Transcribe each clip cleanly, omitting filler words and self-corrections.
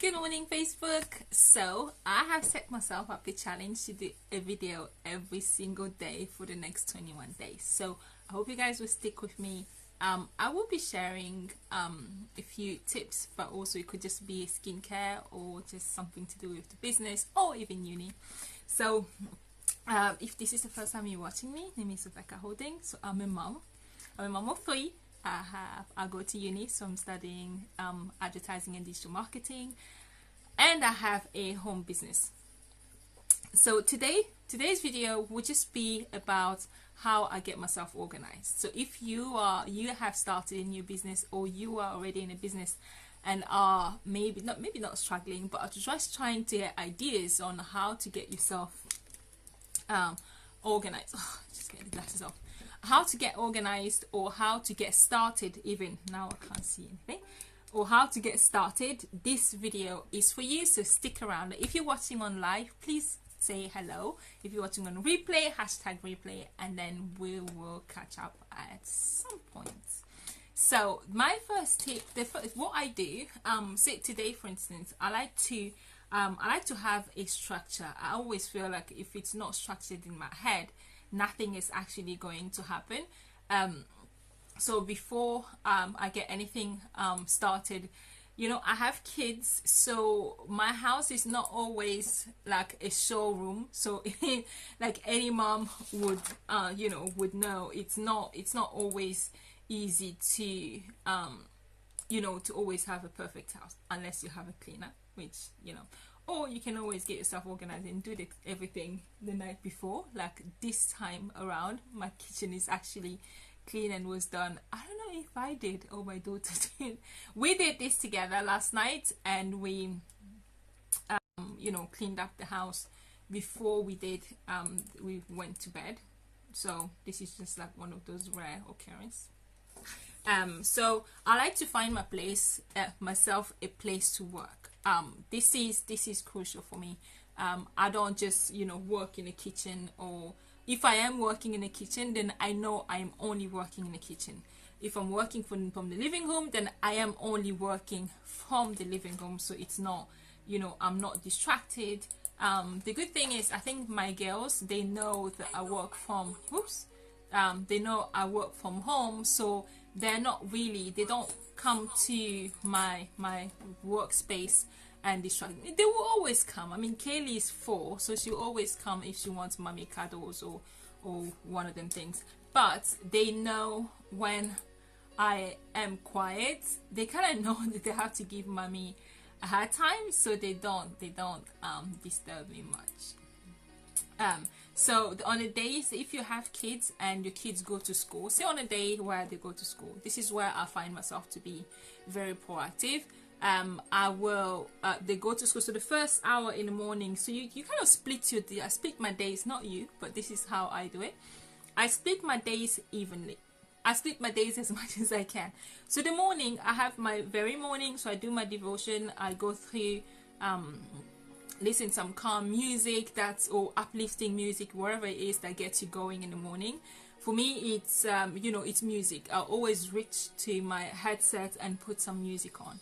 Good morning, Facebook. So I have set myself up a challenge to do a video every single day for the next 21 days. So I hope you guys will stick with me. I will be sharing a few tips, but also it could just be skincare or just something to do with the business or even uni. So if this is the first time you're watching me, my name is Rebecca Holding. So I'm a mom. I'm a mom of three. I go to uni, so I'm studying advertising and digital marketing, and I have a home business. So today's video will just be about how I get myself organized. So if you have started a new business, or you are already in a business and are maybe not struggling, but are just trying to get ideas on how to get yourself organized. Just get the glasses off. How to get organized, or how to get started. Even now I can't see anything. Or how to get started. This video is for you, so stick around. If you're watching on live, please say hello. If you're watching on replay, hashtag replay, and then we will catch up at some point. So my first tip, what I do, say today for instance, I like to have a structure. I always feel like if it's not structured in my head, nothing is actually going to happen. So before I get anything started, you know, I have kids, so my house is not always like a showroom. So like any mom would would know, it's not always easy to to always have a perfect house, unless you have a cleaner, which or you can always get yourself organized and do everything the night before. Like this time around, my kitchen is actually clean and was done. I don't know if I did or my daughter did. We did this together last night, and we cleaned up the house before we went to bed. So this is just like one of those rare occurrences. So I like to find myself a place to work. This is crucial for me. I don't just work in the kitchen, or if I am working in the kitchen, then I know I'm only working in the kitchen. If I'm working from the living room, then I am only working from the living room, so it's not I'm not distracted. The good thing is, I think my girls, they know that I work from they know I work from home, so they don't come to my workspace and distract me. They will always come. I mean, Kaylee is 4, so she'll always come if she wants mommy cuddles or one of them things. But they know when I am quiet. They kind of know that they have to give mommy her time, so they don't disturb me much. So on the days, if you have kids and your kids go to school, say on a day where they go to school, this is where I find myself to be very proactive. They go to school, so the first hour in the morning, so you kind of split your day. I split my days, not you, but this is how I do it. I split my days evenly. I split my days as much as I can. So the morning, I have my very morning, so I do my devotion. I go through listen to some calm music, or uplifting music, wherever it is that gets you going in the morning. For me, it's it's music. I'll always reach to my headset and put some music on,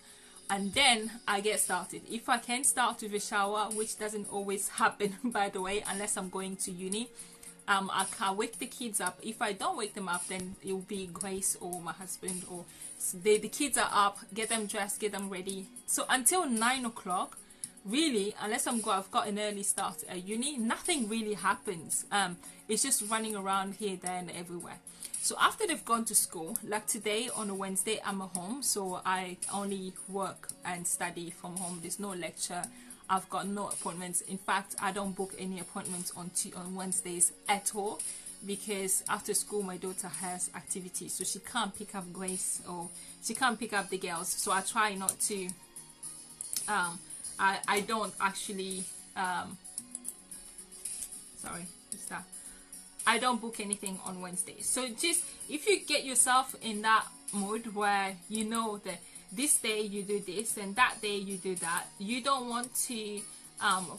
and then I get started. If I can start with a shower, which doesn't always happen, by the way, unless I'm going to uni, I can't wake the kids up. If I don't wake them up, then it will be Grace or my husband, or the kids are up, get them dressed, get them ready. So until 9 o'clock, really, unless I've got an early start at uni, nothing really happens. It's just running around here, there, and everywhere. So after they've gone to school, like today on a Wednesday, I'm at home, so I only work and study from home. There's no lecture. I've got no appointments. In fact, I don't book any appointments on Wednesdays at all, because after school my daughter has activities, so she can't pick up Grace, or she can't pick up the girls. So I try not to. I don't actually I don't book anything on Wednesdays. So just, if you get yourself in that mood where you know that this day you do this and that day you do that, you don't want to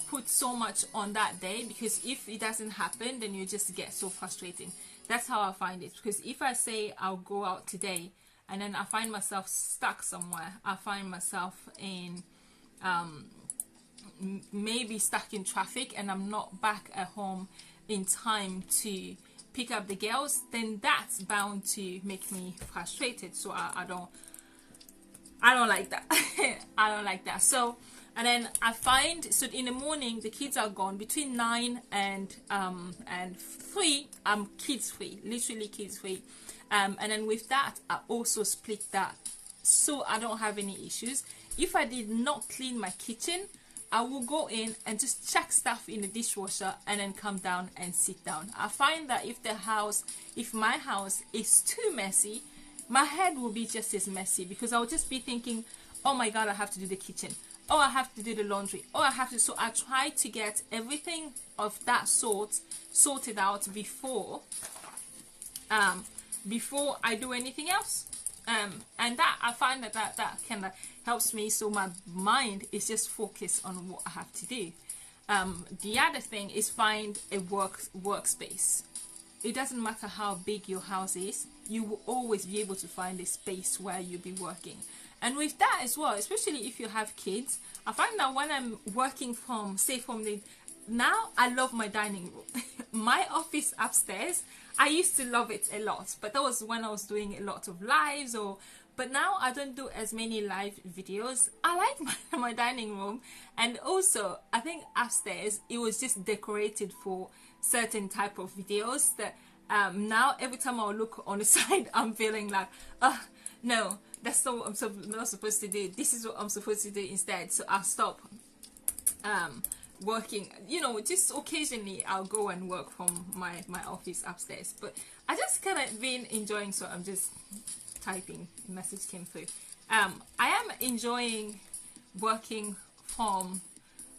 put so much on that day, because if it doesn't happen, then you just get so frustrating. That's how I find it, because if I say I'll go out today and then I find myself stuck somewhere, I find myself in maybe stuck in traffic and I'm not back at home in time to pick up the girls, then that's bound to make me frustrated. So I don't like that. I don't like that. So, and then I find, so in the morning the kids are gone. Between 9 and 3 I'm kids free, literally kids free. And then with that I also split that so I don't have any issues. If I did not clean my kitchen, I will go in and just chuck stuff in the dishwasher and then come down and sit down. I find that if my house is too messy, my head will be just as messy, because I'll just be thinking, oh my god, I have to do the kitchen, oh I have to do the laundry, oh I have to. So I try to get everything of that sort sorted out before I do anything else. And that I find that kind of helps me, so my mind is just focused on what I have to do. The other thing is find a workspace. It doesn't matter how big your house is, you will always be able to find a space where you'll be working. And with that as well, especially if you have kids, I find that when I'm working from now I love my dining room. My office upstairs, I used to love it a lot, but that was when I was doing a lot of lives, but now I don't do as many live videos. I like my dining room, and also I think upstairs it was just decorated for certain type of videos that now every time I look on the side I'm feeling like, oh no, that's not what I'm not supposed to do. This is what I'm supposed to do instead. So I'll stop working, you know, just occasionally I'll go and work from my office upstairs. But I just kind of been enjoying, so I'm just typing, a message came through. I am enjoying working from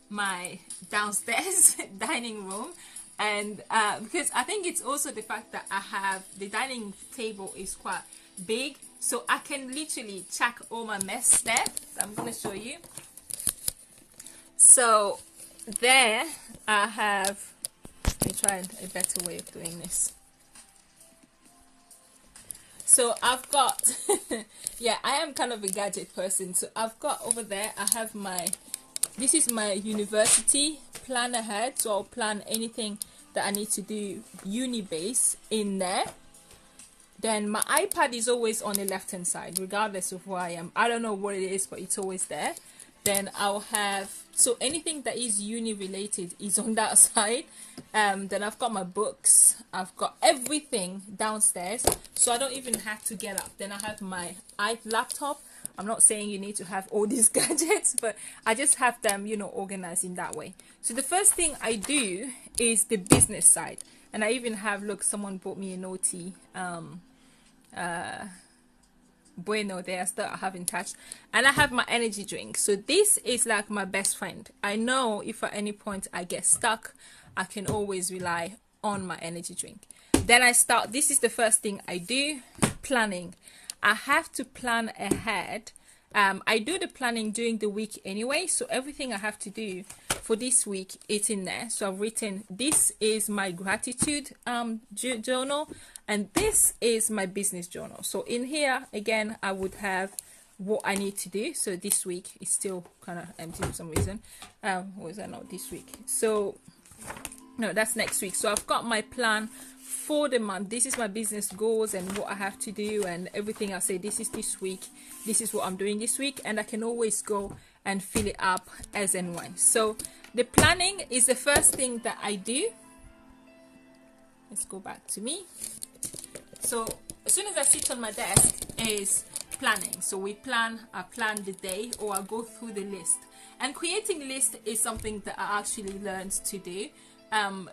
my downstairs dining room, and because I think it's also the fact that I have the dining table is quite big, so I can literally chuck all my mess there. I'm gonna show you. So there I have, let me try a better way of doing this. So I've got yeah, I am kind of a gadget person. So I've got over there, I have this is my university plan ahead, so I'll plan anything that I need to do uni base in there. Then my iPad is always on the left hand side regardless of where I am. I don't know what it is, but it's always there. Then I'll have, so anything that is uni related is on that side. Then I've got my books, I've got everything downstairs, so I don't even have to get up. Then I have my laptop. I'm not saying you need to have all these gadgets, but I just have them, you know, organized in that way. So the first thing I do is the business side, and I even have, look, someone bought me a naughty bueno there, still I haven't touched. And I have my energy drink. So this is like my best friend. I know if at any point I get stuck, I can always rely on my energy drink. Then I start, this is the first thing I do, planning. I have to plan ahead. I do the planning during the week anyway, so everything I have to do for this week, it's in there. So I've written, this is my gratitude journal, and this is my business journal. So in here again, I would have what I need to do. So this week is still kind of empty for some reason. Was that not this week? So no, that's next week. So I've got my plan for the month. This is my business goals and what I have to do and everything. I say this is this week, this is what I'm doing this week, and I can always go and fill it up as and when. So the planning is the first thing that I do. Let's go back to me. So as soon as I sit on my desk is planning. So we plan, I plan the day, or I go through the list. And creating list is something that I actually learned to do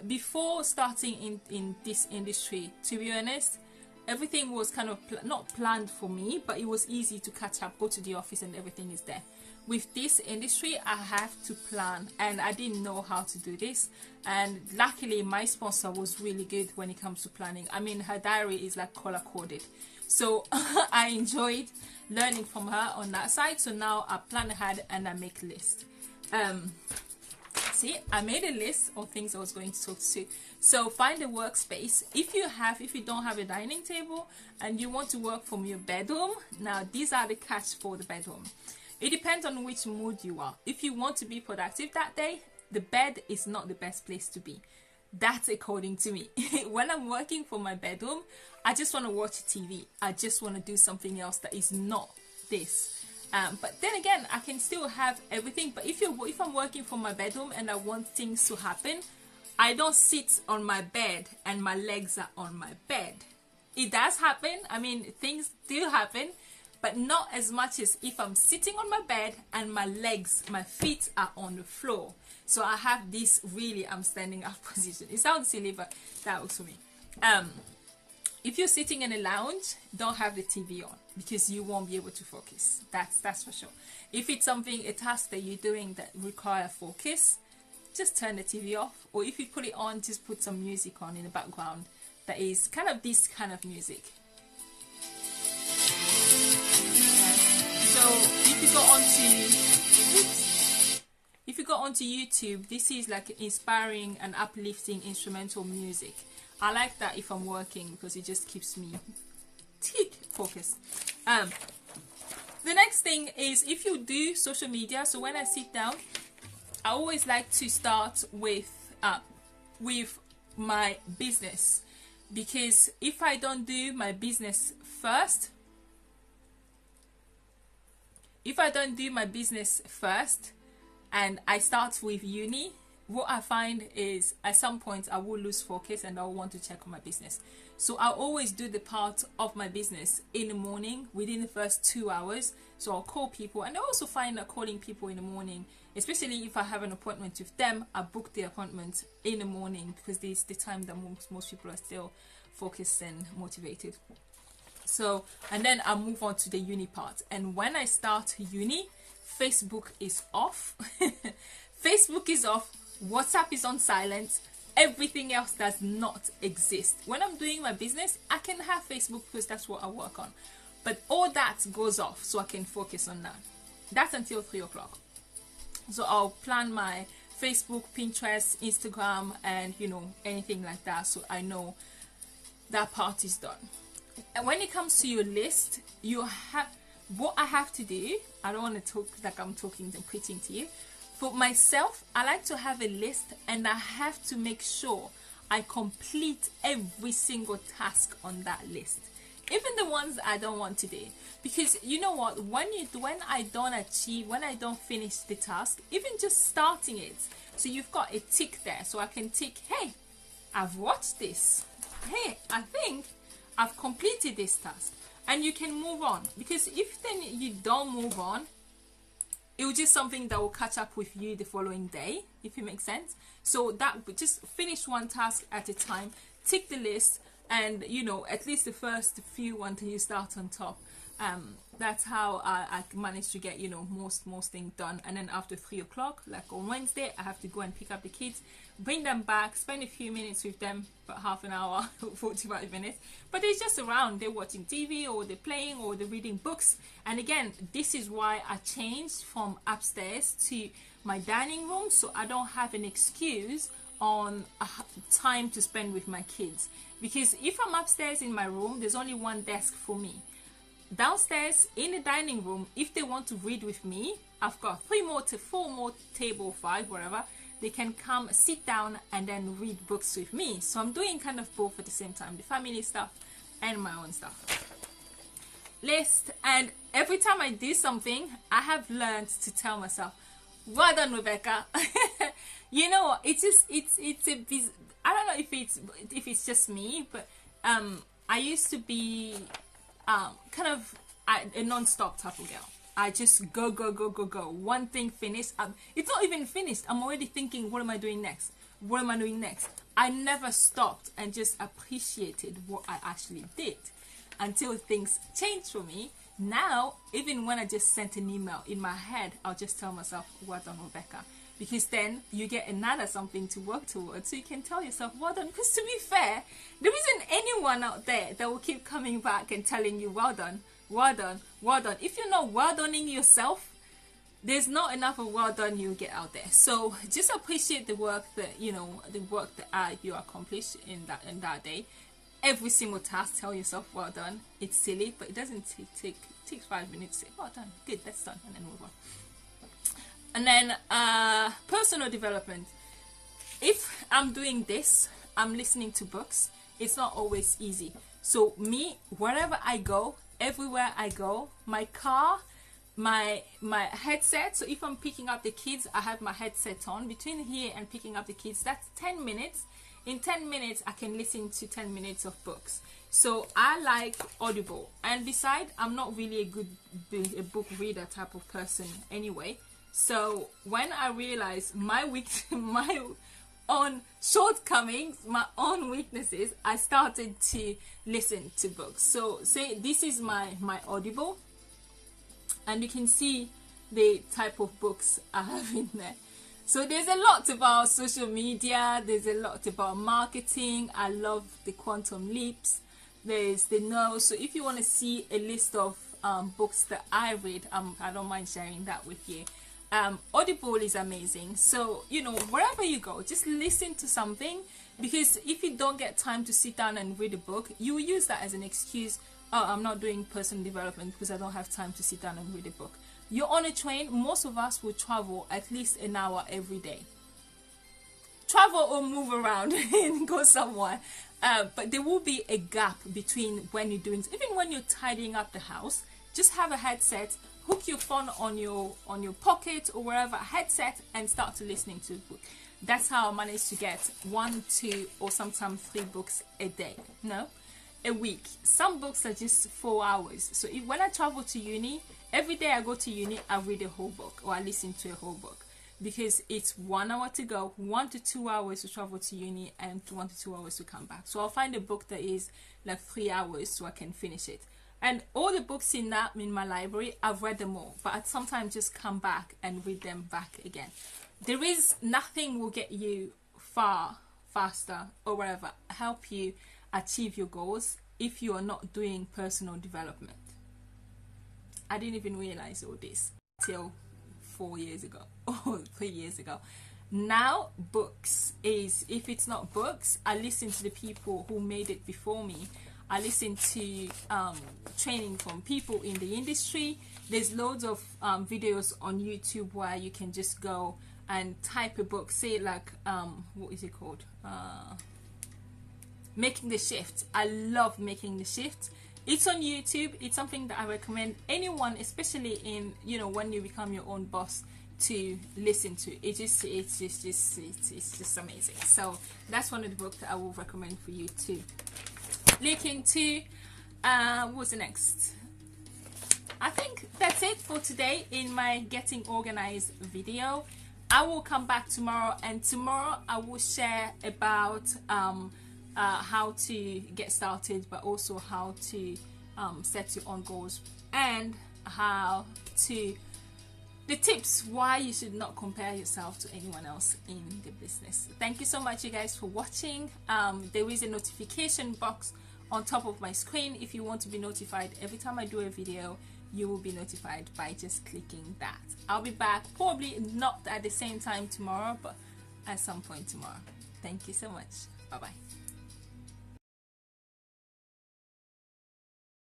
before starting in this industry. To be honest, everything was kind of not planned for me, but it was easy to catch up, go to the office and everything is there. With this industry, I have to plan, and I didn't know how to do this. And luckily, my sponsor was really good when it comes to planning. I mean, her diary is like color coded. So I enjoyed learning from her on that side. So now I plan ahead and I make a list. See, I made a list of things I was going to talk to. So find a workspace. If you don't have a dining table and you want to work from your bedroom, now these are the catch for the bedroom. It depends on which mood you are. If you want to be productive that day, the bed is not the best place to be. That's according to me. When I'm working from my bedroom, I just want to watch TV. I just want to do something else that is not this. But then again, I can still have everything. But if I'm working from my bedroom and I want things to happen, I don't sit on my bed and my legs are on my bed. It does happen. I mean, things do happen, but not as much as if I'm sitting on my bed and my feet are on the floor. So I have this really, I'm standing up position. It sounds silly, but that works for me. If you're sitting in a lounge, don't have the TV on because you won't be able to focus. That's for sure. If it's a task that you're doing that require focus, just turn the TV off. Or if you put it on, just put some music on in the background that is kind of this kind of music. So if you go onto YouTube, this is like inspiring and uplifting instrumental music. I like that if I'm working because it just keeps me focused. The next thing is if you do social media. So when I sit down, I always like to start with my business, because if I don't do my business first, and I start with uni, what I find is at some point I will lose focus and I'll want to check on my business. So I always do the part of my business in the morning within the first 2 hours. So I'll call people, and I also find that calling people in the morning, especially if I have an appointment with them, I book the appointment in the morning because this is the time that most people are still focused and motivated. So, and then I move on to the uni part. And when I start uni, Facebook is off. Facebook is off. WhatsApp is on silent. Everything else does not exist. When I'm doing my business, I can have Facebook because that's what I work on. But all that goes off so I can focus on that. That's until 3 o'clock. So I'll plan my Facebook, Pinterest, Instagram, and anything like that. So I know that part is done. And when it comes to your list, what I have to do, I don't want to talk like I'm talking and preaching to you. For myself, I like to have a list, and I have to make sure I complete every single task on that list, even the ones I don't want to do. Because you know what, when I don't finish the task, even just starting it, so you've got a tick there, so I can tick, hey, I've watched this, hey, I think I've completed this task, and you can move on. Because if then you don't move on, it will just something that will catch up with you the following day, if it makes sense. So that just finish one task at a time, tick the list, and at least the first few until you start on top. That's how I managed to get most things done. And then after 3 o'clock, like on Wednesday, I have to go and pick up the kids, bring them back, spend a few minutes with them, about half an hour, 45 minutes. But they're just around, they're watching TV, or they're playing, or they're reading books. And again, this is why I changed from upstairs to my dining room, so I don't have an excuse on time to spend with my kids. Because if I'm upstairs in my room, there's only one desk for me. Downstairs in the dining room, if they want to read with me, I've got 4 more table, 5, whatever. They can come sit down and then read books with me. So I'm doing kind of both at the same time, the family stuff and my own stuff. List. And every time I do something, I have learned to tell myself, well done, Rebecca. It's a busy, I don't know if it's just me, but I used to be kind of a non-stop type of girl. I just go. One thing finished. It's not even finished. I'm already thinking, what am I doing next? What am I doing next? I never stopped and just appreciated what I actually did until things changed for me. Now, even when I just sent an email in my head, I'll just tell myself, well done, Rebecca. Because then you get another something to work towards. So you can tell yourself, well done. Because to be fair, there isn't anyone out there that will keep coming back and telling you, well done, well done, well done. If you're not well doning yourself, there's not enough of well done you get out there. So just appreciate the work that, you accomplished in that day. every single task, tell yourself well done. It's silly, but it doesn't take it takes 5 minutes to say well done, good, that's done, and then move on. And then personal development. If I'm doing this, I'm listening to books, it's not always easy. So me, wherever I go, everywhere I go, my car, my headset. So if I'm picking up the kids, I have my headset on. Between here and picking up the kids, that's 10 minutes. In 10 minutes, I can listen to 10 minutes of books. So I like Audible. And besides, I'm not really a book reader type of person anyway. So when I realized my own shortcomings, my own weaknesses, I started to listen to books. So say this is my Audible, and you can see the type of books I have in there. So there's a lot about social media, there's a lot about marketing. I love the quantum leaps, there's the no. So if you want to see a list of books that I read, I don't mind sharing that with you. Audible is amazing. So you know, wherever you go, just listen to something, because if you don't get time to sit down and read a book, you will use that as an excuse. Oh, I'm not doing personal development because I don't have time to sit down and read a book. You're on a train. Most of us will travel at least an hour every day. Travel or move around and go somewhere, but there will be a gap between when you're doing, even when you're tidying up the house. Just have a headset, hook your phone on your pocket or wherever, headset, and start to listening to a book. That's how I managed to get 1, 2, or sometimes 3 books a day. No, a week. Some books are just 4 hours. So when I travel to uni, every day I go to uni, I read a whole book or I listen to a whole book, because it's 1 hour to go, 1 to 2 hours to travel to uni, and 1 to 2 hours to come back. So I'll find a book that is like 3 hours so I can finish it. And all the books in my library, I've read them all, but I sometimes just come back and read them back again. There is nothing will get you far faster or whatever, help you achieve your goals if you are not doing personal development. I didn't even realize all this till 4 years ago or 3 years ago. Now books is, if it's not books, I listen to the people who made it before me. I listen to training from people in the industry. There's loads of videos on YouTube where you can just go and type a book, say like what is it called, Making the Shift. I love Making the Shift. It's on YouTube. It's something that I recommend anyone, especially in, you know, when you become your own boss, to listen to. It's just amazing. So that's one of the books that I will recommend for you too. Look into what's the next? I think that's it for today in my getting organized video. I will come back tomorrow, and tomorrow I will share about how to get started, but also how to set your own goals, and how to the tips why you should not compare yourself to anyone else in the business. Thank you so much, you guys, for watching. There is a notification box on top of my screen. If you want to be notified every time I do a video, you will be notified by just clicking that. I'll be back probably not at the same time tomorrow, but at some point tomorrow. Thank you so much. Bye bye.